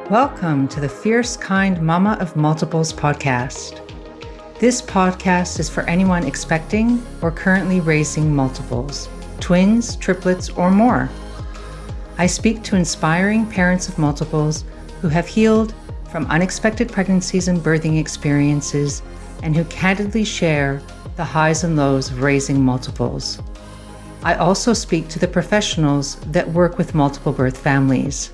Welcome to the Fierce Kind Mama of Multiples podcast. This podcast is for anyone expecting or currently raising multiples, twins, triplets, or more. I speak to inspiring parents of multiples who have healed from unexpected pregnancies and birthing experiences and who candidly share the highs and lows of raising multiples. I also speak to the professionals that work with multiple birth families.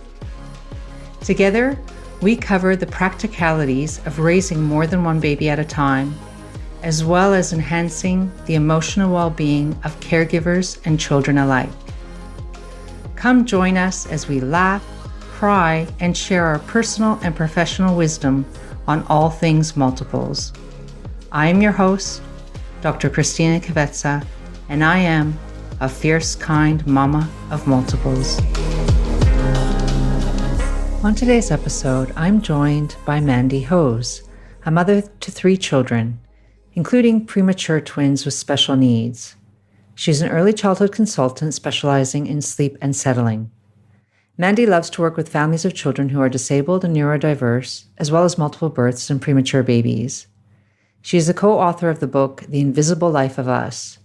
Together, we cover the practicalities of raising more than one baby at a time, as well as enhancing the emotional well-being of caregivers and children alike. Come join us as we laugh, cry, and share our personal and professional wisdom on all things multiples. I am your host, Dr. Christina Kvetsa, and I am a fierce kind mama of multiples. On today's episode, I'm joined by Mandy Hose, a mother to 3 children, including premature twins with special needs. She's an early childhood consultant specializing in sleep and settling. Mandy loves to work with families of children who are disabled and neurodiverse, as well as multiple births and premature babies. She is the co-author of the book, The Invisible Life of Us,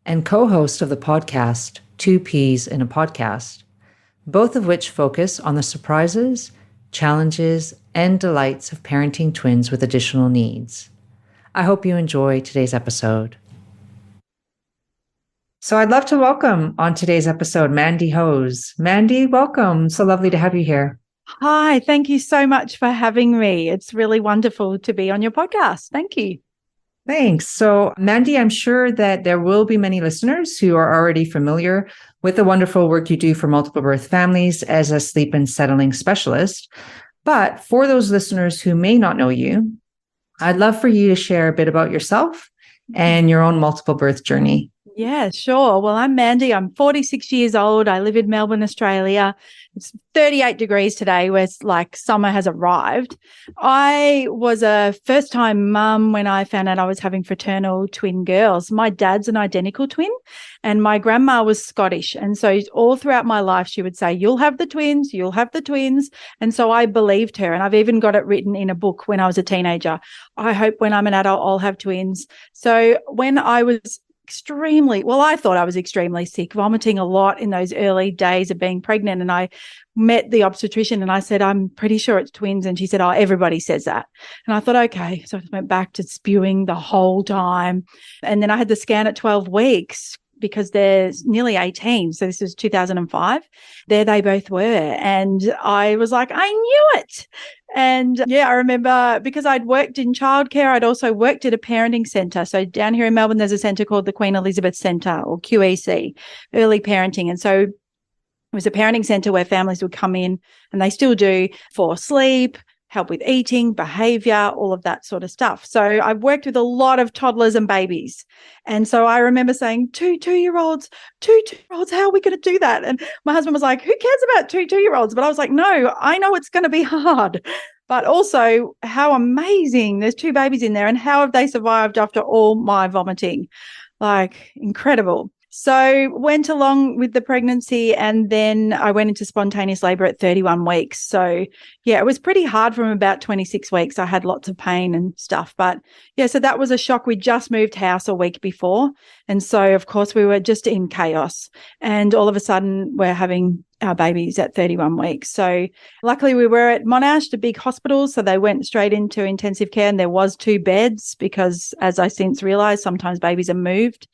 and co-host of the podcast, 2 Peas in a Podcast, both of which focus on the surprises, challenges, and delights of parenting twins with additional needs. I hope you enjoy today's episode. So I'd love to welcome on today's episode, Mandy Hose. Mandy, welcome. So lovely to have you here. Hi, thank you so much for having me. It's really wonderful to be on your podcast. Thank you. Thanks. So, Mandy, I'm sure that there will be many listeners who are already familiar with the wonderful work you do for multiple birth families as a sleep and settling specialist. But for those listeners who may not know you, I'd love for you to share a bit about yourself and your own multiple birth journey. Yeah, sure. Well, I'm Mandy. I'm 46 years old. I live in Melbourne, Australia. It's 38 degrees today, where it's like summer has arrived. I was a first-time mum when I found out I was having fraternal twin girls. My dad's an identical twin, and my grandma was Scottish. And so all throughout my life, she would say, "You'll have the twins, you'll have the twins." And so I believed her. And I've even got it written in a book when I was a teenager. I hope when I'm an adult, I'll have twins. So when I was I thought I was extremely sick, vomiting a lot in those early days of being pregnant. And I met the obstetrician and I said, "I'm pretty sure it's twins." And she said, "Oh, everybody says that." And I thought, okay. So I went back to spewing the whole time. And then I had the scan at 12 weeks because they're nearly 18. So this was 2005. There they both were. And I was like, I knew it. And yeah, I remember because I'd worked in childcare, I'd also worked at a parenting centre. So down here in Melbourne, there's a centre called the Queen Elizabeth Centre, or QEC, early parenting. And so it was a parenting centre where families would come in, and they still do, for sleep, help with eating, behavior, all of that sort of stuff. So I've worked with a lot of toddlers and babies. And so I remember saying, two-year-olds, how are we going to do that? And my husband was like, "Who cares about two-year-olds?" But I was like, no, I know it's going to be hard. But also how amazing. There's 2 babies in there. And how have they survived after all my vomiting? Like, incredible. So went along with the pregnancy, and then I went into spontaneous labor at 31 weeks. So yeah, it was pretty hard from about 26 weeks. I had lots of pain and stuff, but yeah, so that was a shock. We just moved house a week before. And so of course we were just in chaos, and all of a sudden we're having our babies at 31 weeks. So luckily we were at Monash, the big hospital. So they went straight into intensive care, and there was 2 beds because, as I since realized, sometimes babies are moved.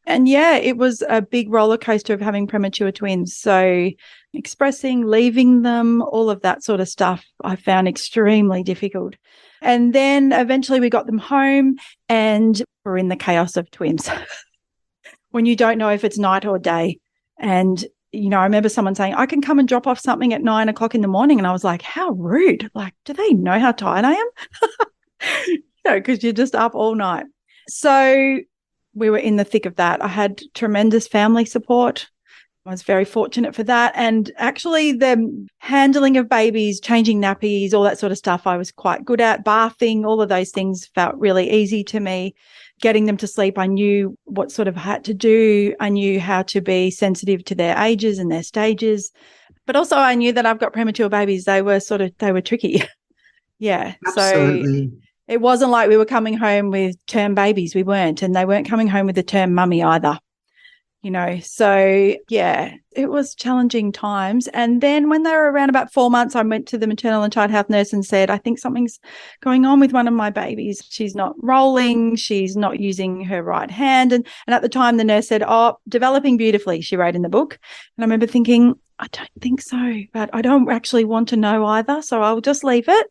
And yeah, it was a big roller coaster of having premature twins. So expressing, leaving them, all of that sort of stuff, I found extremely difficult. And then eventually we got them home, and we're in the chaos of twins when you don't know if it's night or day. And, you know, I remember someone saying, "I can come and drop off something at 9 o'clock in the morning." And I was like, how rude. Like, do they know how tired I am? Because you're just up all night. So we were in the thick of that. I had tremendous family support. I was very fortunate for that. And actually the handling of babies, changing nappies, all that sort of stuff, I was quite good at. Bathing, all of those things felt really easy to me. Getting them to sleep, I knew what sort of had to do. I knew how to be sensitive to their ages and their stages. But also I knew that I've got premature babies. They were tricky. Yeah. Absolutely. So it wasn't like we were coming home with term babies. We weren't. And they weren't coming home with the term mummy either. So yeah, it was challenging times. And then when they were around about 4 months, I went to the maternal and child health nurse and said, I think something's going on with one of my babies. She's not rolling. She's not using her right hand. And at the time, the nurse said, developing beautifully, she wrote in the book. And I remember thinking, I don't think so, but I don't actually want to know either. So I'll just leave it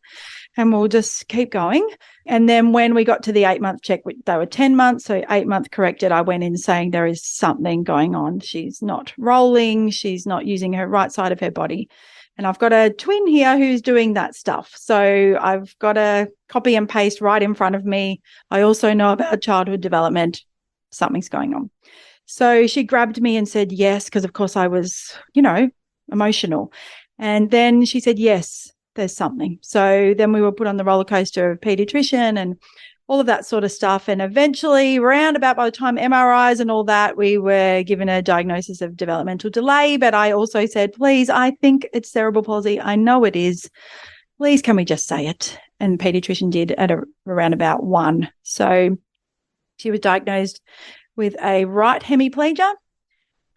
and we'll just keep going. And then when we got to the 8-month check, they were 10 months. So 8-month corrected, I went in saying there is something going on. She's not rolling. She's not using her right side of her body. And I've got a twin here who's doing that stuff. So I've got a copy and paste right in front of me. I also know about childhood development. Something's going on. So she grabbed me and said yes, because of course I was, emotional. And then she said, yes, there's something. So then we were put on the roller coaster of pediatrician and all of that sort of stuff. And eventually, roundabout by the time MRIs and all that, we were given a diagnosis of developmental delay. But I also said, please, I think it's cerebral palsy. I know it is. Please, can we just say it? And the pediatrician did at around about 1. So she was diagnosed with a right hemiplegia.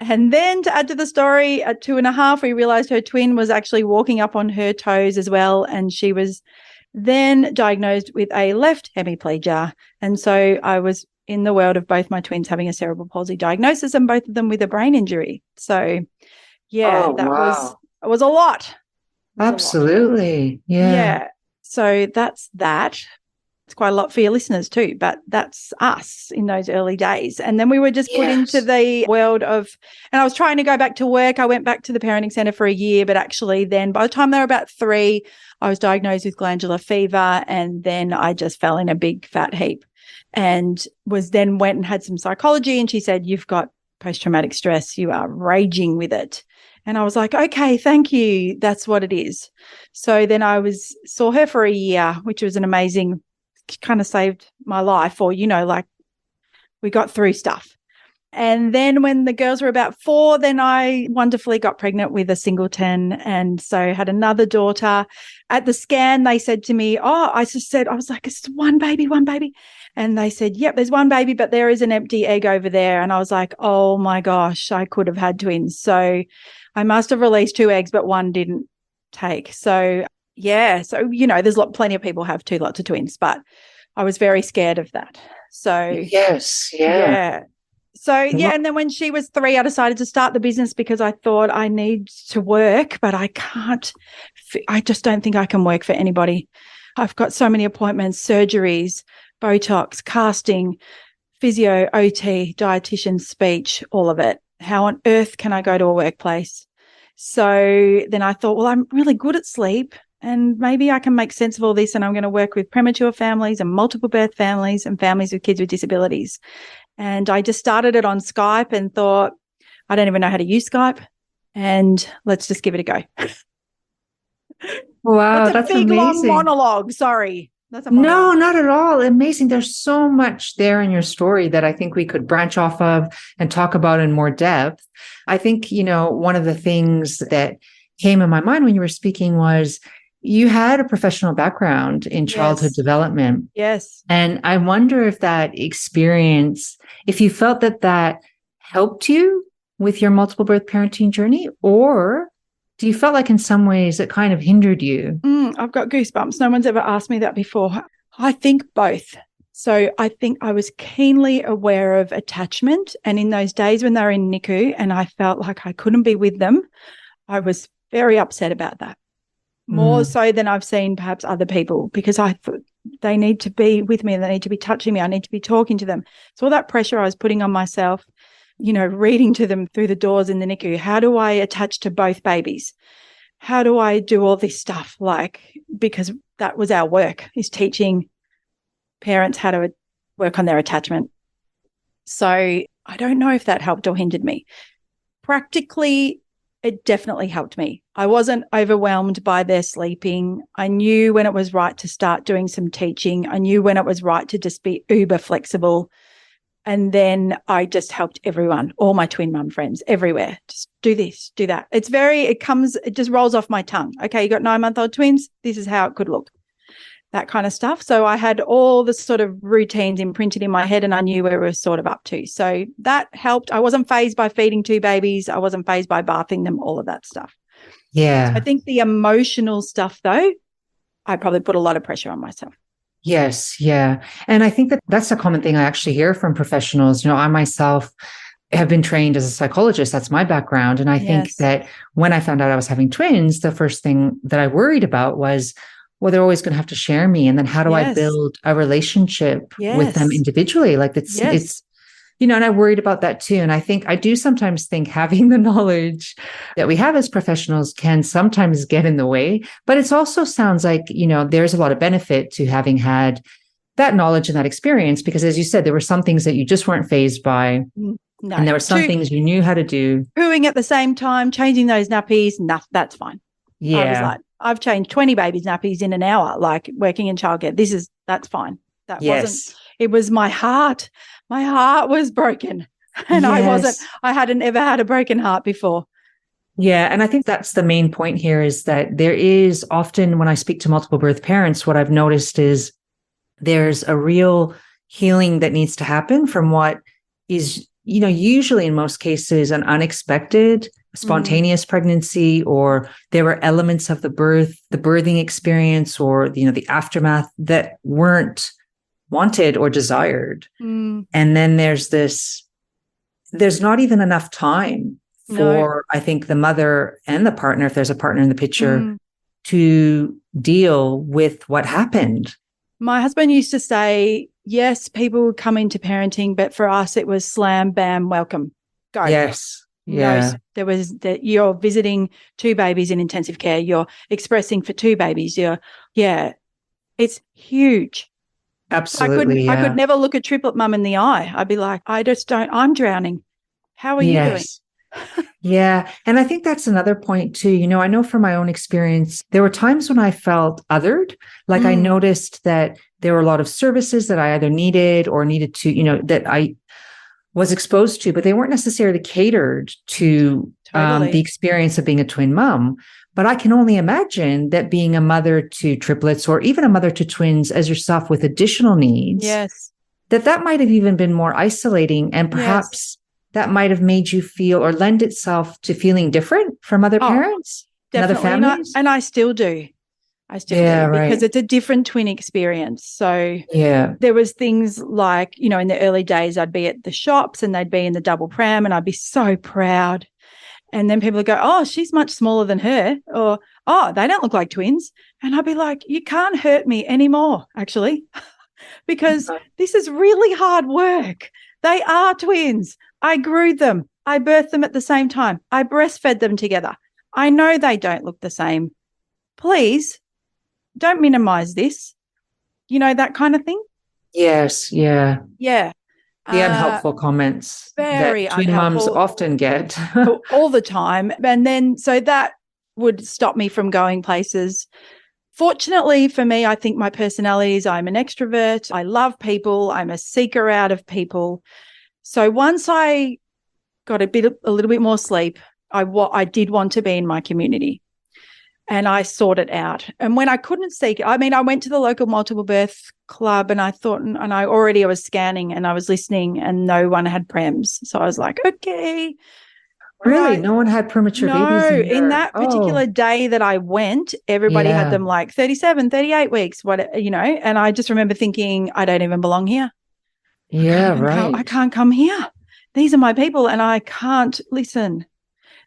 And then to add to the story, at 2.5, we realized her twin was actually walking up on her toes as well. And she was then diagnosed with a left hemiplegia. And so I was in the world of both my twins having a cerebral palsy diagnosis and both of them with a brain injury. So, yeah, was a lot. Absolutely. Yeah. So that's that. It's quite a lot for your listeners too, but that's us in those early days. And then we were just put into the world of, and I was trying to go back to work. I went back to the parenting center for a year, but actually then by the time they were about 3, I was diagnosed with glandular fever. And then I just fell in a big fat heap and went and had some psychology. And she said, you've got post-traumatic stress. You are raging with it. And I was like, okay, thank you. That's what it is. So then saw her for a year, which was an amazing, kind of saved my life, or, we got through stuff. And then when the girls were about 4, then I wonderfully got pregnant with a singleton. And so had another daughter. At the scan, they said to me, I was like, it's one baby. And they said, yep, there's one baby, but there is an empty egg over there. And I was like, oh my gosh, I could have had twins. So I must have released 2 eggs, but one didn't take. So yeah. So, there's plenty of people have 2 lots of twins, but I was very scared of that. So yes. Yeah. So, yeah. And then when she was 3, I decided to start the business because I thought I need to work, but I can't. I just don't think I can work for anybody. I've got so many appointments, surgeries, Botox, casting, physio, OT, dietitian, speech, all of it. How on earth can I go to a workplace? So then I thought, well, I'm really good at sleep and maybe I can make sense of all this, and I'm going to work with premature families and multiple birth families and families with kids with disabilities. And I just started it on Skype and thought, I don't even know how to use Skype, and let's just give it a go. Wow, that's big, amazing. Long monologue. Sorry. That's a monologue. No, not at all. Amazing. There's so much there in your story that I think we could branch off of and talk about in more depth. I think, one of the things that came in my mind when you were speaking was you had a professional background in childhood development. Yes. And I wonder if that experience, if you felt that helped you with your multiple birth parenting journey, or do you felt like in some ways it kind of hindered you? I've got goosebumps. No one's ever asked me that before. I think both. So I think I was keenly aware of attachment. And in those days when they were in NICU and I felt like I couldn't be with them, I was very upset about that. More so than I've seen perhaps other people, because I thought they need to be with me. They need to be touching me. I need to be talking to them. So all that pressure I was putting on myself, reading to them through the doors in the NICU. How do I attach to both babies? How do I do all this stuff? Because that was our work, is teaching parents how to work on their attachment. So I don't know if that helped or hindered me. Practically, it definitely helped me. I wasn't overwhelmed by their sleeping. I knew when it was right to start doing some teaching. I knew when it was right to just be uber flexible. And then I just helped everyone, all my twin mum friends everywhere. Just do this, do that. It just rolls off my tongue. Okay, you got 9-month-old twins. This is how it could look. That kind of stuff. So I had all the sort of routines imprinted in my head and I knew where we were sort of up to. So that helped. I wasn't fazed by feeding 2 babies. I wasn't fazed by bathing them, all of that stuff. Yeah. So I think the emotional stuff, though, I probably put a lot of pressure on myself. Yes. Yeah. And I think that that's a common thing I actually hear from professionals. I myself have been trained as a psychologist. That's my background. And I think that when I found out I was having twins, the first thing that I worried about was, well, they're always going to have to share me. And then how do I build a relationship with them individually? Like it's, and I worried about that too. And I do sometimes think having the knowledge that we have as professionals can sometimes get in the way, but it also sounds like, there's a lot of benefit to having had that knowledge and that experience, because as you said, there were some things that you just weren't fazed by. No. And there were some things you knew how to do. Pooing at the same time, changing those nappies, that's fine. Yeah. I was like, I've changed 20 babies' nappies in an hour, like working in childcare. That's fine. It was my heart. My heart was broken and I hadn't ever had a broken heart before. Yeah. And I think that's the main point here is that there is often, when I speak to multiple birth parents, what I've noticed is there's a real healing that needs to happen from what is, usually in most cases, an unexpected spontaneous pregnancy, or there were elements of the birthing experience, or, the aftermath that weren't wanted or desired. And then there's not even enough time for, I think, the mother and the partner, if there's a partner in the picture, to deal with what happened. My husband used to say, yes, people would come into parenting, but for us, it was slam, bam, welcome, go. Yes. Yeah. There was that you're visiting 2 babies in intensive care. You're expressing for 2 babies. It's huge. Absolutely. I could never look a triplet mum in the eye. I'd be like, I'm drowning. How are you doing? Yeah. And I think that's another point too. I know from my own experience, there were times when I felt othered. Like I noticed that there were a lot of services that I either needed or needed to, that I was exposed to, but they weren't necessarily catered to the experience of being a twin mom. But I can only imagine that being a mother to triplets or even a mother to twins as yourself with additional needs, that might have even been more isolating, and perhaps that might have made you feel or lend itself to feeling different from other parents and other families. And I still do. Because it's a different twin experience. So there was things like, in the early days, I'd be at the shops and they'd be in the double pram and I'd be so proud. And then people would go, oh, she's much smaller than her, or, oh, they don't look like twins. And I'd be like, you can't hurt me anymore, actually, because this is really hard work. They are twins. I grew them. I birthed them at the same time. I breastfed them together. I know they don't look the same. Please don't minimize this. That kind of thing. Yes. Yeah. Yeah. The unhelpful comments very that twin mums often get all the time. And then, so that would stop me from going places. Fortunately for me, I think my personality is I'm an extrovert. I love people. I'm a seeker out of people. So once I got a little bit more sleep, I did want to be in my community. And I sought it out. And when I couldn't seek it, I went to the local multiple birth club and I thought, and I was scanning and I was listening and no one had prems. So I was like, okay. Really? Right. No one had premature babies? No, in that particular day that I went, everybody had them like 37, 38 weeks, and I just remember thinking, I don't even belong here. Yeah, right. I can't come here. These are my people and I can't listen.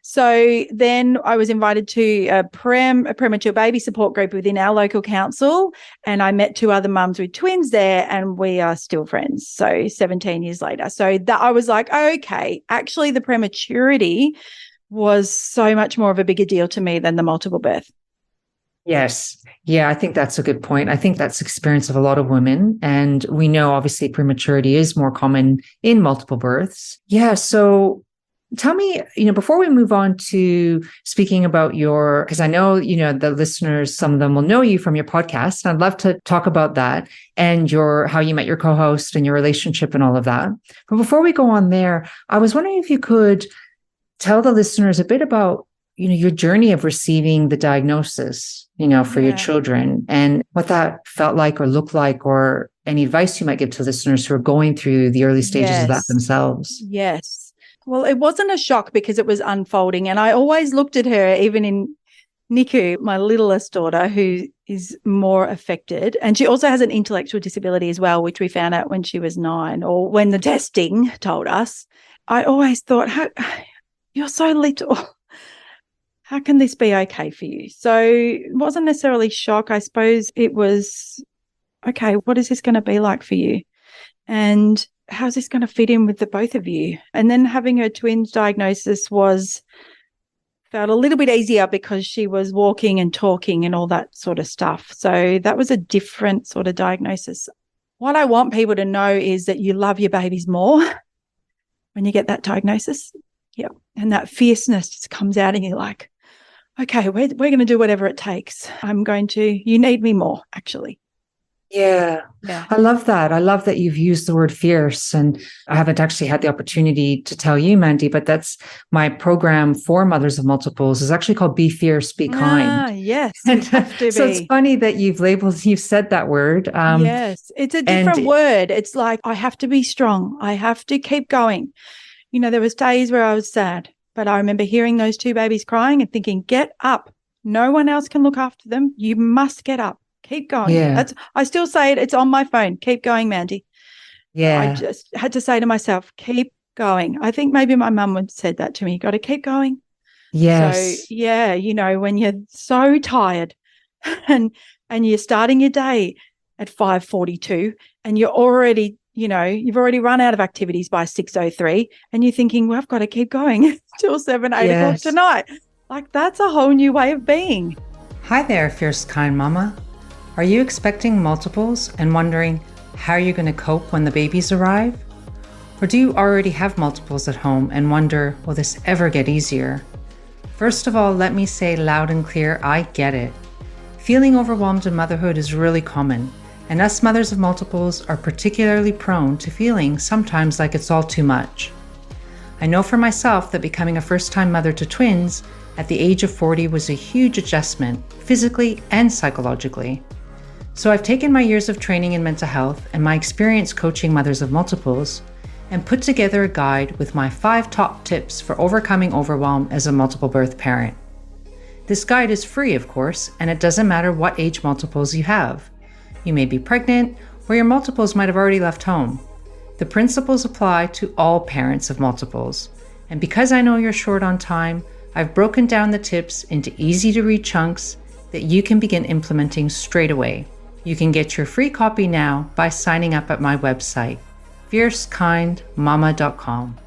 So then I was invited to a premature baby support group within our local council, and I met 2 other mums with twins there, and we are still friends. So 17 years later. So that I was like, okay, actually the prematurity was so much more of a bigger deal to me than the multiple birth. Yes. Yeah, I think that's a good point. I think that's the experience of a lot of women. And we know obviously prematurity is more common in multiple births. Yeah. So tell me, before we move on to speaking about because I know, the listeners, some of them will know you from your podcast. And I'd love to talk about that and how you met your co-host and your relationship and all of that. But before we go on there, I was wondering if you could tell the listeners a bit about, your journey of receiving the diagnosis, for your children and what that felt like or looked like, or any advice you might give to listeners who are going through the early stages of that themselves. Yes. Well, it wasn't a shock because it was unfolding. And I always looked at her, even in Niku, my littlest daughter, who is more affected. And she also has an intellectual disability as well, which we found out when she was 9, or when the testing told us. I always thought, you're so little. How can this be okay for you? So it wasn't necessarily shock. I suppose it was, okay, what is this going to be like for you? And how's this going to fit in with the both of you? And then having her twins diagnosis felt a little bit easier because she was walking and talking and all that sort of stuff. So that was a different sort of diagnosis. What I want people to know is that you love your babies more when you get that diagnosis. Yeah. And that fierceness just comes out and you're like, okay, we're going to do whatever it takes. You need me more, actually. Yeah. I love that. I love that you've used the word fierce. And I haven't actually had the opportunity to tell you, Mandy, but that's my program for mothers of multiples is actually called Be Fierce, Be Kind. Yes. And so it's funny that you've said that word. Yes. It's a different word. It's like, I have to be strong. I have to keep going. There was days where I was sad, but I remember hearing those 2 babies crying and thinking, get up. No one else can look after them. You must get up. Keep going. Yeah. I still say it. It's on my phone. Keep going, Mandy. Yeah. I just had to say to myself, keep going. I think maybe my mum would said that to me. You got to keep going. Yes. So, when you're so tired and you're starting your day at 5:42 and you're already, you've already run out of activities by 6:03 and you're thinking, well, I've got to keep going till 7, 8 o'clock tonight. Like, that's a whole new way of being. Hi there, fierce kind mama. Are you expecting multiples and wondering how you're going to cope when the babies arrive? Or do you already have multiples at home and wonder, will this ever get easier? First of all, let me say loud and clear, I get it. Feeling overwhelmed in motherhood is really common, and us mothers of multiples are particularly prone to feeling sometimes like it's all too much. I know for myself that becoming a first-time mother to twins at the age of 40 was a huge adjustment, physically and psychologically. So I've taken my years of training in mental health and my experience coaching mothers of multiples and put together a guide with my 5 top tips for overcoming overwhelm as a multiple birth parent. This guide is free, of course, and it doesn't matter what age multiples you have. You may be pregnant, or your multiples might have already left home. The principles apply to all parents of multiples. And because I know you're short on time, I've broken down the tips into easy-to-read chunks that you can begin implementing straight away. You can get your free copy now by signing up at my website, fiercekindmama.com.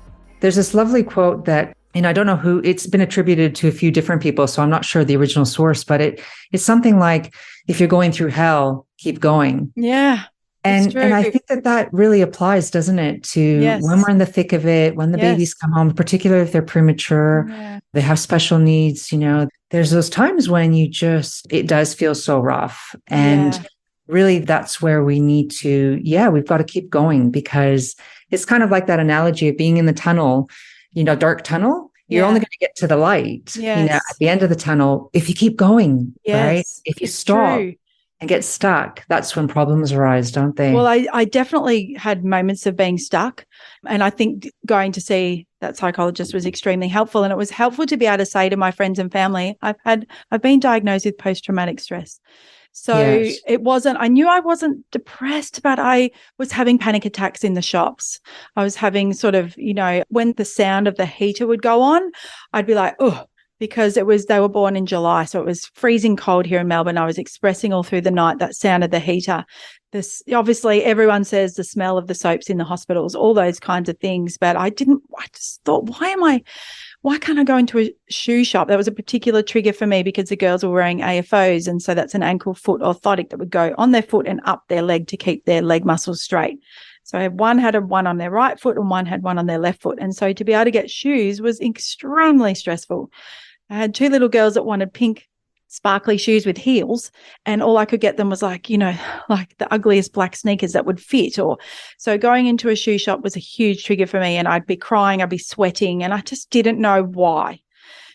There's this lovely quote that, I don't know who, it's been attributed to a few different people, so I'm not sure the original source, but it's something like, if you're going through hell, keep going. Yeah. And I think that really applies, doesn't it, to when we're in the thick of it, when the babies come home, particularly if they're premature, they have special needs, there's those times when it does feel so rough. And really that's where we need to, we've got to keep going, because it's kind of like that analogy of being in the tunnel, dark tunnel. You're only going to get to the light, at the end of the tunnel, if you keep going, right? If you stop and get stuck, that's when problems arise, don't they? Well, I definitely had moments of being stuck. And I think going to see that psychologist was extremely helpful. And it was helpful to be able to say to my friends and family, I've been diagnosed with post-traumatic stress. So I knew I wasn't depressed, but I was having panic attacks in the shops. I was having sort of, when the sound of the heater would go on, I'd be like, oh, because they were born in July. So it was freezing cold here in Melbourne. I was expressing all through the night that sound of the heater. Obviously everyone says the smell of the soaps in the hospitals, all those kinds of things. But I just thought, why can't I go into a shoe shop? That was a particular trigger for me because the girls were wearing AFOs. And so that's an ankle foot orthotic that would go on their foot and up their leg to keep their leg muscles straight. So one had one on their right foot and one had one on their left foot. And so to be able to get shoes was extremely stressful. I had two little girls that wanted pink sparkly shoes with heels, and all I could get them was like the ugliest black sneakers that would fit. Or so going into a shoe shop was a huge trigger for me, and I'd be crying, I'd be sweating, and I just didn't know why.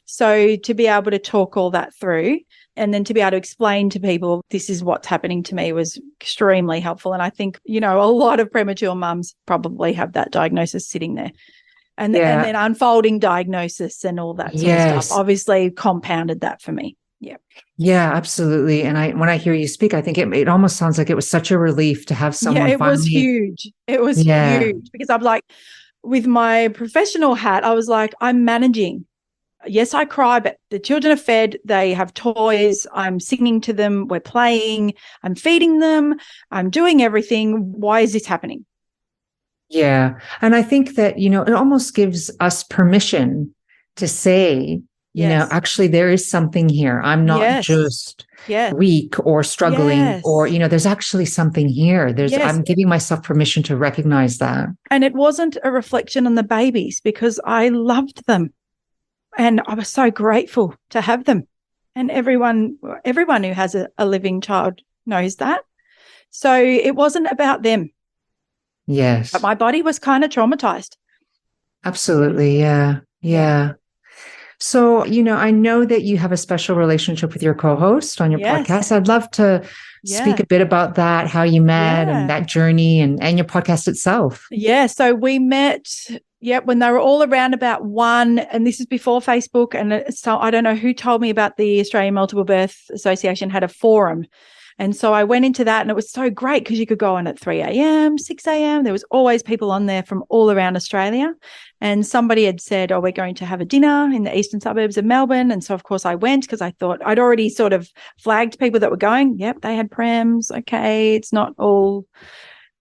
So to be able to talk all that through and then to be able to explain to people this is what's happening to me was extremely helpful. And I think, a lot of premature mums probably have that diagnosis sitting there. And then unfolding diagnosis and all that sort of stuff obviously compounded that for me. Yeah. Yeah, absolutely. And when I hear you speak, I think it almost sounds like it was such a relief to have someone. Yeah, it was huge. It was huge because I'm like, with my professional hat, I was like, I'm managing. Yes, I cry, but the children are fed. They have toys. I'm singing to them. We're playing. I'm feeding them. I'm doing everything. Why is this happening? Yeah. And I think that, it almost gives us permission to say, actually, there is something here. I'm not just weak or struggling or, there's actually something here. I'm giving myself permission to recognize that. And it wasn't a reflection on the babies because I loved them and I was so grateful to have them. And everyone who has a living child knows that. So it wasn't about them. Yes. But my body was kind of traumatized. Absolutely. Yeah. So, I know that you have a special relationship with your co-host on your podcast. I'd love to speak a bit about that, how you met and that journey and your podcast itself. Yeah. So we met, when they were all around about 1, and this is before Facebook. And so I don't know who told me about the Australian Multiple Birth Association had a forum. And so I went into that and it was so great because you could go on at 3 a.m., 6 a.m. There was always people on there from all around Australia. And somebody had said, we're going to have a dinner in the eastern suburbs of Melbourne. And so, of course, I went because I thought I'd already sort of flagged people that were going. Yep, they had prems. Okay, it's not all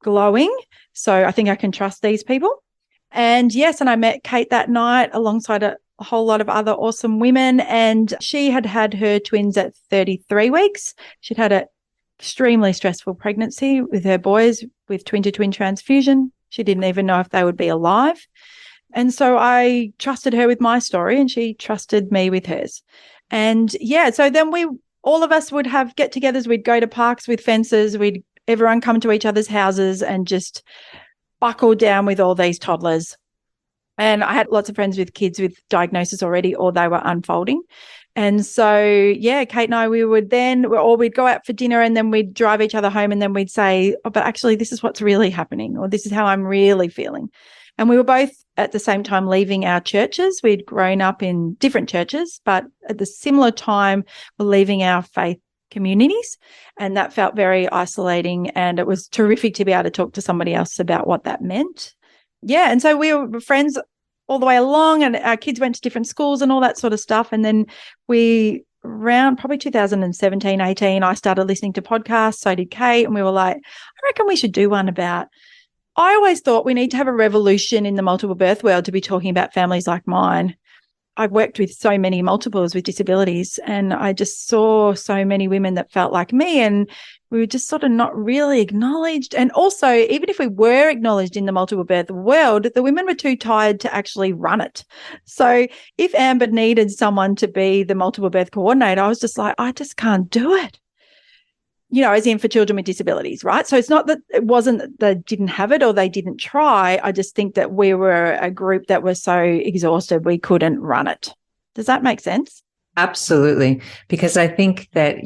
glowing. So I think I can trust these people. And yes, and I met Kate that night alongside a whole lot of other awesome women. And she had had her twins at 33 weeks. She'd had a extremely stressful pregnancy with her boys with twin-to-twin transfusion. She didn't even know if they would be alive. And so I trusted her with my story and she trusted me with hers. And so then all of us would have get-togethers. We'd go to parks with fences. Everyone come to each other's houses and just buckle down with all these toddlers. And I had lots of friends with kids with diagnosis already or they were unfolding. And so, Kate and I, we'd go out for dinner and then we'd drive each other home and then we'd say, but actually this is what's really happening or this is how I'm really feeling. And we were both at the same time leaving our churches. We'd grown up in different churches, but at the similar time, we're leaving our faith communities. And that felt very isolating. And it was terrific to be able to talk to somebody else about what that meant. Yeah. And so we were friends all the way along and our kids went to different schools and all that sort of stuff. And then around probably 2017, 18, I started listening to podcasts. So did Kate. And we were like, I reckon we should do one about, I always thought we need to have a revolution in the multiple birth world to be talking about families like mine. I've worked with so many multiples with disabilities and I just saw so many women that felt like me and we were just sort of not really acknowledged. And also, even if we were acknowledged in the multiple birth world, the women were too tired to actually run it. So if Amber needed someone to be the multiple birth coordinator, I was just like, I just can't do it. As in for children with disabilities, right? So it's not that it wasn't that they didn't have it or they didn't try. I just think that we were a group that was so exhausted we couldn't run it. Does that make sense? Absolutely. Because I think that,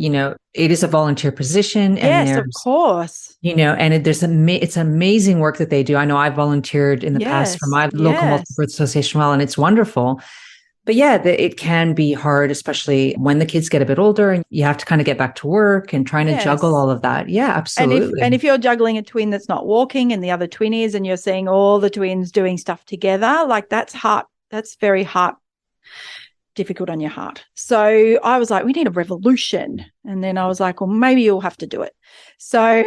it is a volunteer position. And yes, of course. And it's amazing work that they do. I know I volunteered in the past for my local multiple birth association and it's wonderful. But it can be hard, especially when the kids get a bit older and you have to kind of get back to work and trying to juggle all of that. Yeah, absolutely. And if you're juggling a twin that's not walking and the other twin is, and you're seeing all the twins doing stuff together, like that's hard. That's very hard, difficult on your heart. So I was like, we need a revolution. And then I was like, well, maybe you'll have to do it. So,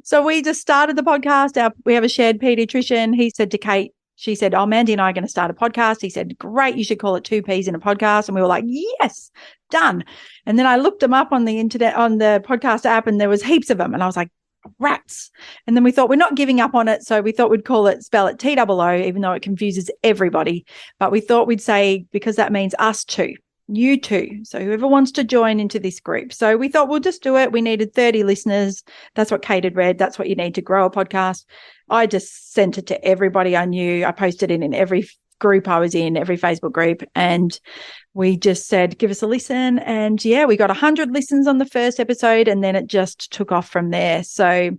so we just started the podcast. We have a shared pediatrician. He said to Kate, she said, Mandy and I are going to start a podcast. He said, great, you should call it 2 Ps in a podcast. And we were like, yes, done. And then I looked them up on the internet, on the podcast app, and there was heaps of them. And I was like, rats. And then we thought we're not giving up on it. So we thought we'd spell it TOO, even though it confuses everybody. But we thought we'd say, because that means us too, you too. So whoever wants to join into this group. So we thought we'll just do it. We needed 30 listeners. That's what Kate had read. That's what you need to grow a podcast. I just sent it to everybody I knew. I posted it in every group I was in, every Facebook group. And we just said, give us a listen. And yeah, we got 100 listens on the first episode, and then it just took off from there. So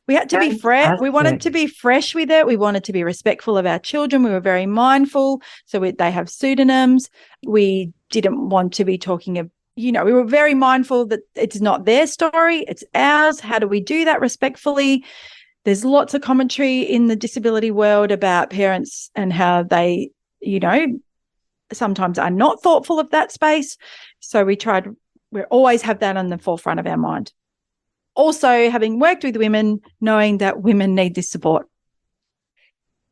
we had to be fresh. We wanted to be fresh with it. We wanted to be respectful of our children. We were very mindful. So they have pseudonyms. We didn't want to be talking of, we were very mindful that it's not their story, it's ours. How do we do that respectfully? There's lots of commentary in the disability world about parents and how they, sometimes are not thoughtful of that space. So we always have that on the forefront of our mind. Also, having worked with women, knowing that women need this support.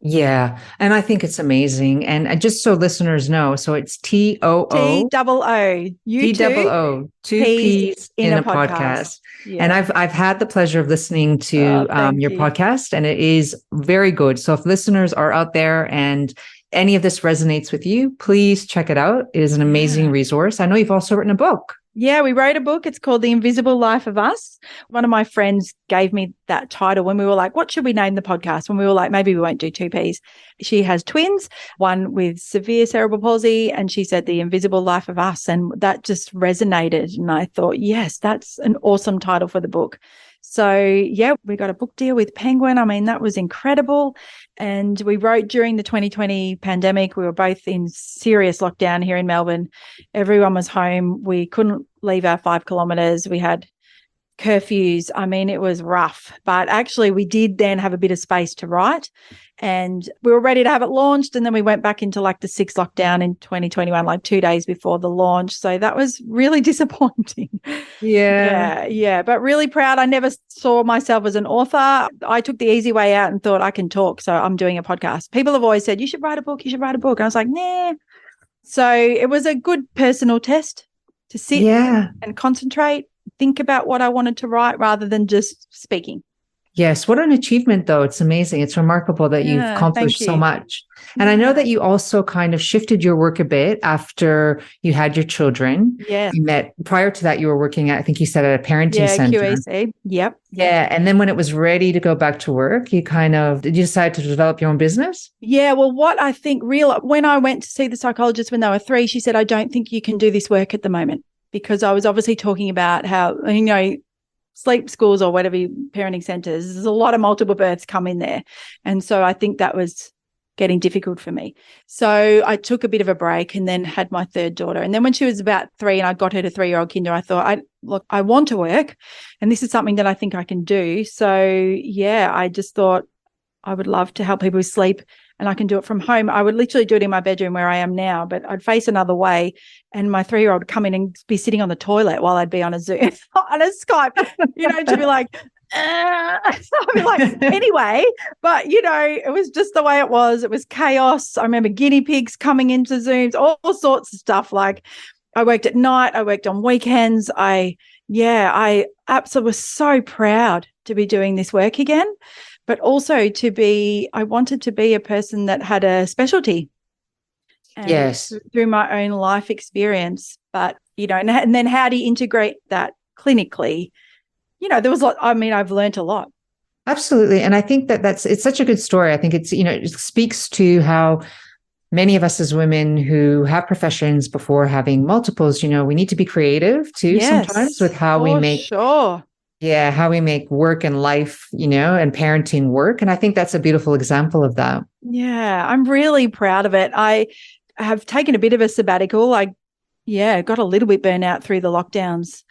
Yeah. And I think it's amazing. And just so listeners know, so it's TOO. TOO. TOO. Two P's in a podcast. Yeah. And I've had the pleasure of listening to your podcast, and it is very good. So if listeners are out there and any of this resonates with you, please check it out. It is an amazing resource. I know you've also written a book. Yeah, we wrote a book. It's called The Invisible Life of Us. One of my friends gave me that title when we were like, what should we name the podcast? When we were like, maybe we won't do 2 Ps. She has twins, one with severe cerebral palsy, and she said The Invisible Life of Us. And that just resonated. And I thought, yes, that's an awesome title for the book. So, yeah, we got a book deal with Penguin. I mean, that was incredible. And we wrote during the 2020 pandemic. We were both in serious lockdown here in Melbourne. Everyone was home. We couldn't leave our 5 kilometres. We had curfews. I mean, it was rough. But actually, we did then have a bit of space to write. And we were ready to have it launched. And then we went back into like the 6th lockdown in 2021, like 2 days before the launch. So that was really disappointing. Yeah. But really proud. I never saw myself as an author. I took the easy way out and thought I can talk. So I'm doing a podcast. People have always said, you should write a book. And I was like, nah. So it was a good personal test to sit and concentrate, think about what I wanted to write rather than just speaking. Yes. What an achievement, though. It's amazing. It's remarkable that you've accomplished so much. And I know that you also kind of shifted your work a bit after you had your children. Yeah. You met, prior to that, you were working at, I think you said, at a parenting center. QAC. Yep. Yeah. And then when it was ready to go back to work, did you decide to develop your own business? Yeah. Well, what I think when I went to see the psychologist when they were 3, she said, I don't think you can do this work at the moment, because I was obviously talking about how, sleep schools or whatever parenting centers, there's a lot of multiple births come in there. And so I think that was getting difficult for me. So I took a bit of a break and then had my 3rd daughter. And then when she was about 3 and I got her to 3-year-old kinder, I thought, I want to work and this is something that I think I can do. So yeah, I just thought I would love to help people with sleep, and I can do it from home. I would literally do it in my bedroom where I am now, but I'd face another way and my 3-year-old would come in and be sitting on the toilet while I'd be on a Zoom, on a Skype, to be like, I'd be like, anyway, but it was just the way it was. It was chaos. I remember guinea pigs coming into Zooms, all sorts of stuff. Like I worked at night, I worked on weekends. I absolutely was so proud to be doing this work again. But also I wanted to be a person that had a specialty. Yes. Through my own life experience. But, and then how do you integrate that clinically? There was I've learned a lot. Absolutely. And I think it's such a good story. I think it's, it speaks to how many of us as women who have professions before having multiples, we need to be creative too, sometimes with how we make. Sure. Yeah, how we make work and life, and parenting work. And I think that's a beautiful example of that. Yeah, I'm really proud of it. I have taken a bit of a sabbatical. I got a little bit burnt out through the lockdowns.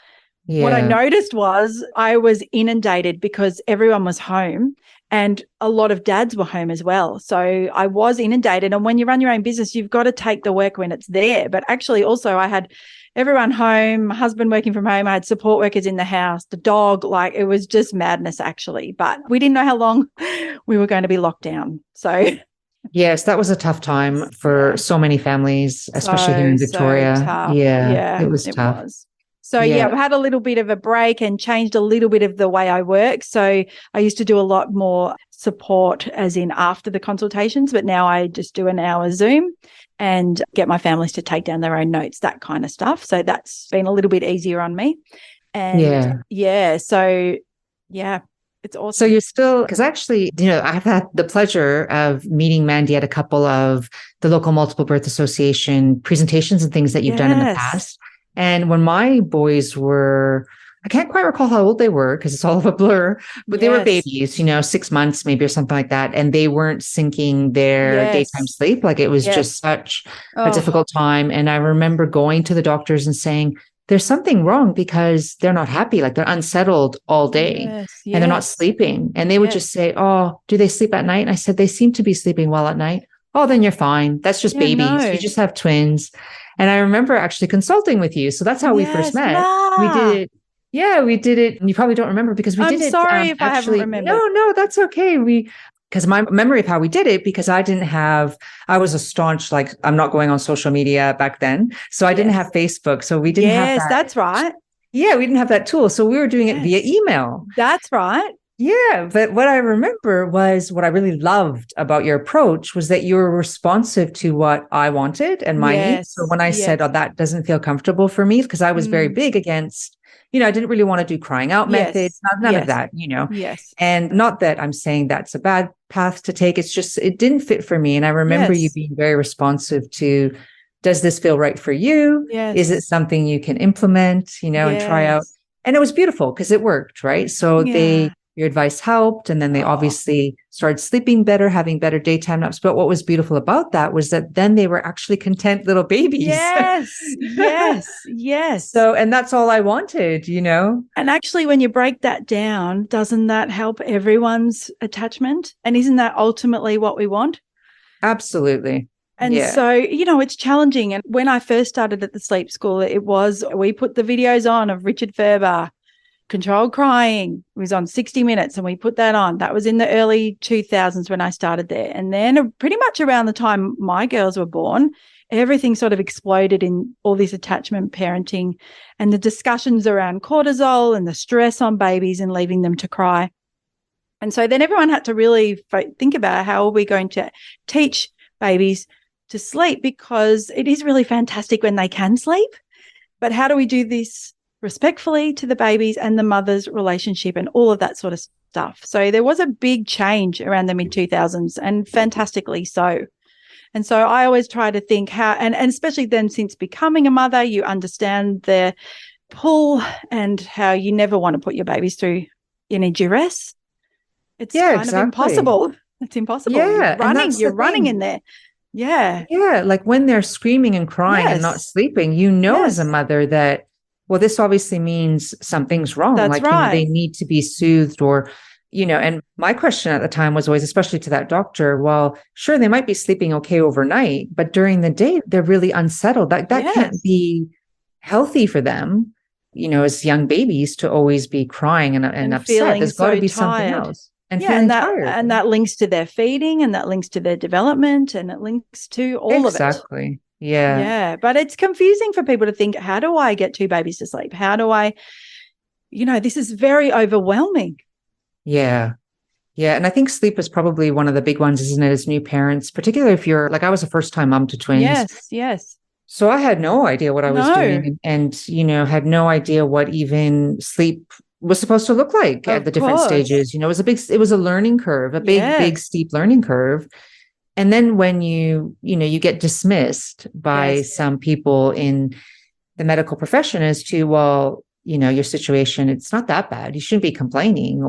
Yeah. What I noticed was I was inundated because everyone was home and a lot of dads were home as well. So I was inundated. And when you run your own business, you've got to take the work when it's there. But actually also I had everyone home, my husband working from home. I had support workers in the house, the dog, it was just madness actually. But we didn't know how long we were going to be locked down. So yes, that was a tough time for so many families, especially here in Victoria. So tough. Yeah, it was tough. So I've had a little bit of a break and changed a little bit of the way I work. So I used to do a lot more support as in after the consultations, but now I just do an hour Zoom and get my families to take down their own notes, that kind of stuff. So that's been a little bit easier on me. And it's awesome. So you're still, because actually, I've had the pleasure of meeting Mandy at a couple of the local multiple birth association presentations and things that you've done in the past. And when my boys were, I can't quite recall how old they were because it's all of a blur, but they were babies, 6 months maybe or something like that. And they weren't syncing their daytime sleep. Like it was just such a difficult time. And I remember going to the doctors and saying, there's something wrong because they're not happy. Like they're unsettled all day and they're not sleeping. And they would just say, oh, do they sleep at night? And I said, they seem to be sleeping well at night. Oh, then you're fine. That's just babies. No. You just have twins. And I remember actually consulting with you. So that's how we first met. We did it. Yeah, we did it. You probably don't remember because we did it. I'm sorry if I haven't remembered. No, that's okay. Because my memory of how we did it, because I was a staunch, like I'm not going on social media back then. So I didn't have Facebook. So we didn't have that. Yes, that's right. Yeah, we didn't have that tool. So we were doing it via email. That's right. Yeah. But what I remember was what I really loved about your approach was that you were responsive to what I wanted and my needs. So when I said, oh, that doesn't feel comfortable for me, because I was very big against, I didn't really want to do crying out methods, none of that, Yes. And not that I'm saying that's a bad path to take. It's just, it didn't fit for me. And I remember you being very responsive to, does this feel right for you? Yes. Is it something you can implement, and try out? And it was beautiful because it worked, right? So your advice helped. And then they obviously started sleeping better, having better daytime naps. But what was beautiful about that was that then they were actually content little babies. Yes. So, and that's all I wanted, And actually, when you break that down, doesn't that help everyone's attachment? And isn't that ultimately what we want? Absolutely. And so, it's challenging. And when I first started at the sleep school, we put the videos on of Richard Ferber. Controlled crying was on 60 Minutes and we put that on. That was in the early 2000s when I started there. And then pretty much around the time my girls were born, everything sort of exploded in all this attachment parenting and the discussions around cortisol and the stress on babies and leaving them to cry. And so then everyone had to really think about how are we going to teach babies to sleep, because it is really fantastic when they can sleep. But how do we do this respectfully to the babies and the mother's relationship and all of that sort of stuff? So there was a big change around the mid-2000s, and fantastically so. And so I always try to think how, and especially then since becoming a mother, you understand the pull and how you never want to put your babies through any duress. It's kind of impossible. It's impossible. Yeah, you're running in there. Yeah. Yeah, like when they're screaming and crying and not sleeping, as a mother that, well, this obviously means something's wrong. That's right. They need to be soothed or, and my question at the time was always, especially to that doctor, well, sure, they might be sleeping okay overnight, but during the day, they're really unsettled. That can't be healthy for them, as young babies to always be crying and upset. There's got to be something else. And feeling tired. And that links to their feeding and that links to their development and it links to all of it. Exactly. Yeah. Yeah. But it's confusing for people to think, how do I get two babies to sleep? How do I, this is very overwhelming. Yeah. Yeah. And I think sleep is probably one of the big ones, isn't it? As new parents, particularly if you're like, I was a first time mom to twins. Yes. So I had no idea what I was doing and, had no idea what even sleep was supposed to look like at the different stages. It was a learning curve, a big, steep learning curve. And then when you get dismissed by some people in the medical profession as to, well, your situation, it's not that bad. You shouldn't be complaining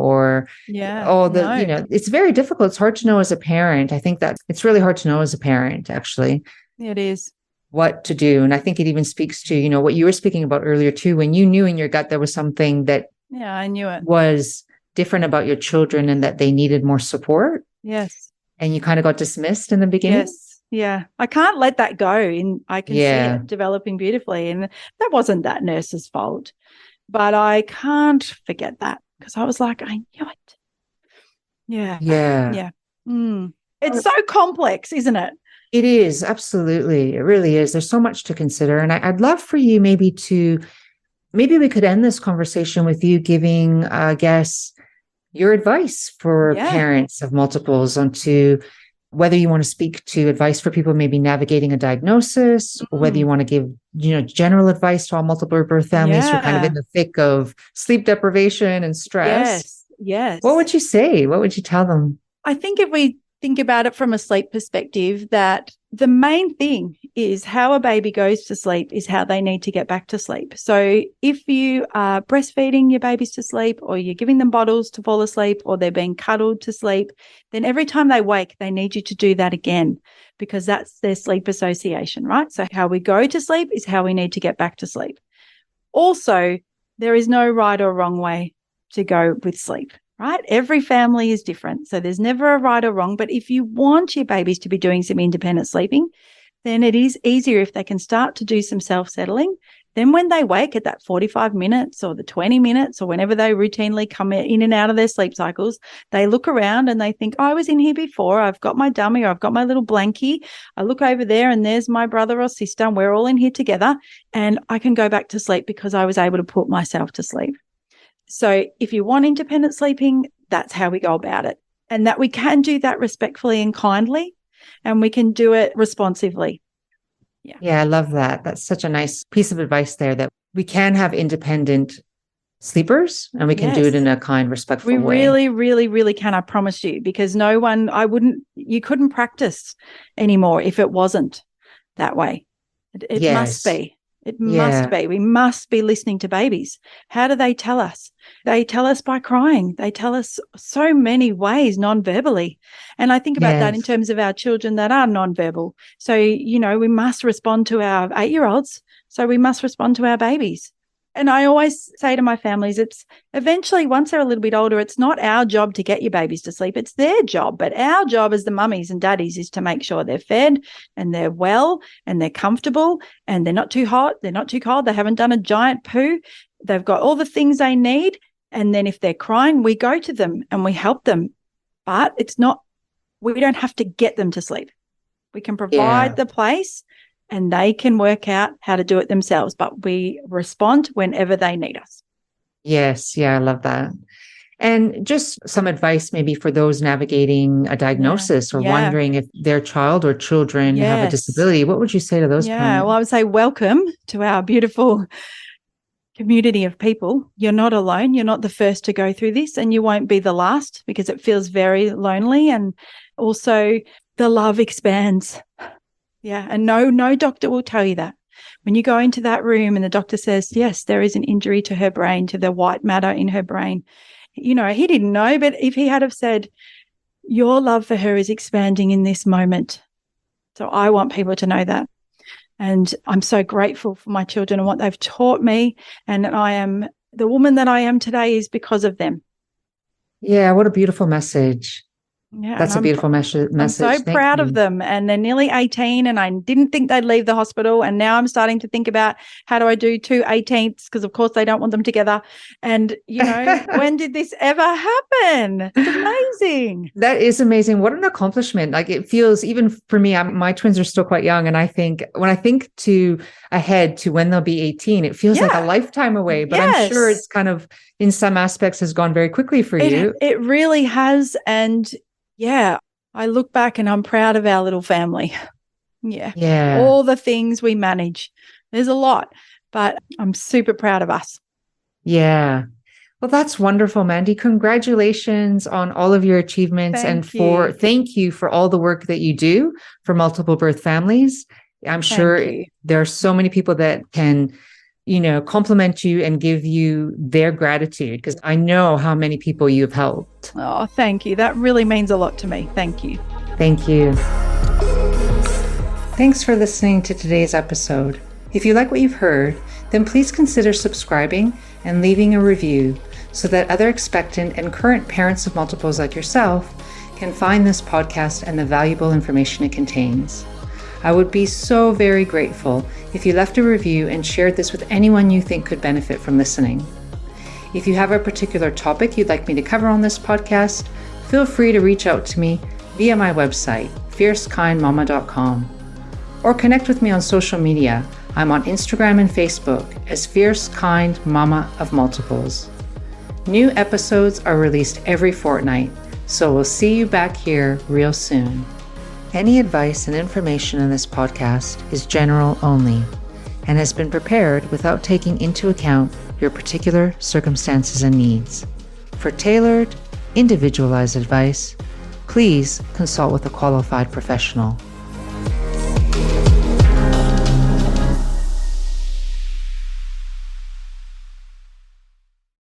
it's very difficult. It's hard to know as a parent. I think that it's really hard to know as a parent, actually. It is. What to do. And I think it even speaks to, what you were speaking about earlier too, when you knew in your gut there was something that I knew it was different about your children and that they needed more support. Yes. And you kind of got dismissed in the beginning? Yes. Yeah. I can't let that go. I can see it developing beautifully. And that wasn't that nurse's fault. But I can't forget that because I was like, I knew it. Yeah. Yeah. Yeah. It's so complex, isn't it? It is. Absolutely. It really is. There's so much to consider. And I'd love for you maybe to maybe we could end this conversation with you giving, I guess, your advice for parents of multiples onto whether you want to speak to advice for people maybe navigating a diagnosis, or whether you want to give, general advice to all multiple birth families who are kind of in the thick of sleep deprivation and stress. Yes. What would you say? What would you tell them? I think if we think about it from a sleep perspective, that the main thing is how a baby goes to sleep is how they need to get back to sleep. So if you are breastfeeding your babies to sleep, or you're giving them bottles to fall asleep, or they're being cuddled to sleep, then every time they wake, they need you to do that again, because that's their sleep association, right? So how we go to sleep is how we need to get back to sleep. Also, there is no right or wrong way to go with sleep. Right? Every family is different. So there's never a right or wrong. But if you want your babies to be doing some independent sleeping, then it is easier if they can start to do some self-settling. Then when they wake at that 45 minutes or the 20 minutes or whenever they routinely come in and out of their sleep cycles, they look around and they think, I was in here before. I've got my dummy, or I've got my little blankie. I look over there and there's my brother or sister, and we're all in here together, and I can go back to sleep because I was able to put myself to sleep. So if you want independent sleeping, that's how we go about it. And that we can do that respectfully and kindly, and we can do it responsively. Yeah, I love that. That's such a nice piece of advice there, that we can have independent sleepers and we can do it in a kind, respectful way. We really, really, really can. I promise you, because you couldn't practice anymore if it wasn't that way. It must be. It must be. We must be listening to babies. How do they tell us? They tell us by crying. They tell us so many ways non-verbally. And I think about that in terms of our children that are non-verbal. So, we must respond to our 8-year-olds. So we must respond to our babies. And I always say to my families, it's eventually, once they're a little bit older, it's not our job to get your babies to sleep. It's their job. But our job as the mummies and daddies is to make sure they're fed and they're well and they're comfortable and they're not too hot, they're not too cold, they haven't done a giant poo. They've got all the things they need. And then if they're crying, we go to them and we help them. But we don't have to get them to sleep. We can provide the place, and they can work out how to do it themselves, but we respond whenever they need us. Yes. Yeah, I love that. And just some advice maybe for those navigating a diagnosis or wondering if their child or children have a disability. What would you say to those parents? Well, I would say welcome to our beautiful community of people. You're not alone. You're not the first to go through this, and you won't be the last, because it feels very lonely. And also the love expands. Yeah. And no doctor will tell you that. When you go into that room and the doctor says, yes, there is an injury to her brain, to the white matter in her brain, he didn't know, but if he had have said, your love for her is expanding in this moment. So I want people to know that. And I'm so grateful for my children and what they've taught me. And the woman that I am today is because of them. Yeah. What a beautiful message. Yeah, that's a beautiful message. I'm so proud of them. And they're nearly 18, and I didn't think they'd leave the hospital. And now I'm starting to think about, how do I do 2 18ths? Because of course they don't want them together. And, when did this ever happen? It's amazing. That is amazing. What an accomplishment. Like, it feels, even for me, my twins are still quite young. And I think when I think ahead to when they'll be 18, it feels like a lifetime away, but I'm sure it's kind of, in some aspects, has gone very quickly for you. It really has. And I look back and I'm proud of our little family. Yeah. All the things we manage. There's a lot, but I'm super proud of us. Yeah. Well, that's wonderful, Mandy. Congratulations on all of your achievements. Thank you for all the work that you do for multiple birth families. I'm sure there are so many people that can compliment you and give you their gratitude, because I know how many people you've helped. Oh, thank you. That really means a lot to me. Thank you. Thank you. Thanks for listening to today's episode. If you like what you've heard, then please consider subscribing and leaving a review so that other expectant and current parents of multiples like yourself can find this podcast and the valuable information it contains. I would be so very grateful if you left a review and shared this with anyone you think could benefit from listening. If you have a particular topic you'd like me to cover on this podcast, feel free to reach out to me via my website, fiercekindmama.com. or connect with me on social media. I'm on Instagram and Facebook as Fierce Kind Mama of Multiples. New episodes are released every fortnight, so we'll see you back here real soon. Any advice and information in this podcast is general only and has been prepared without taking into account your particular circumstances and needs. For tailored, individualized advice, please consult with a qualified professional.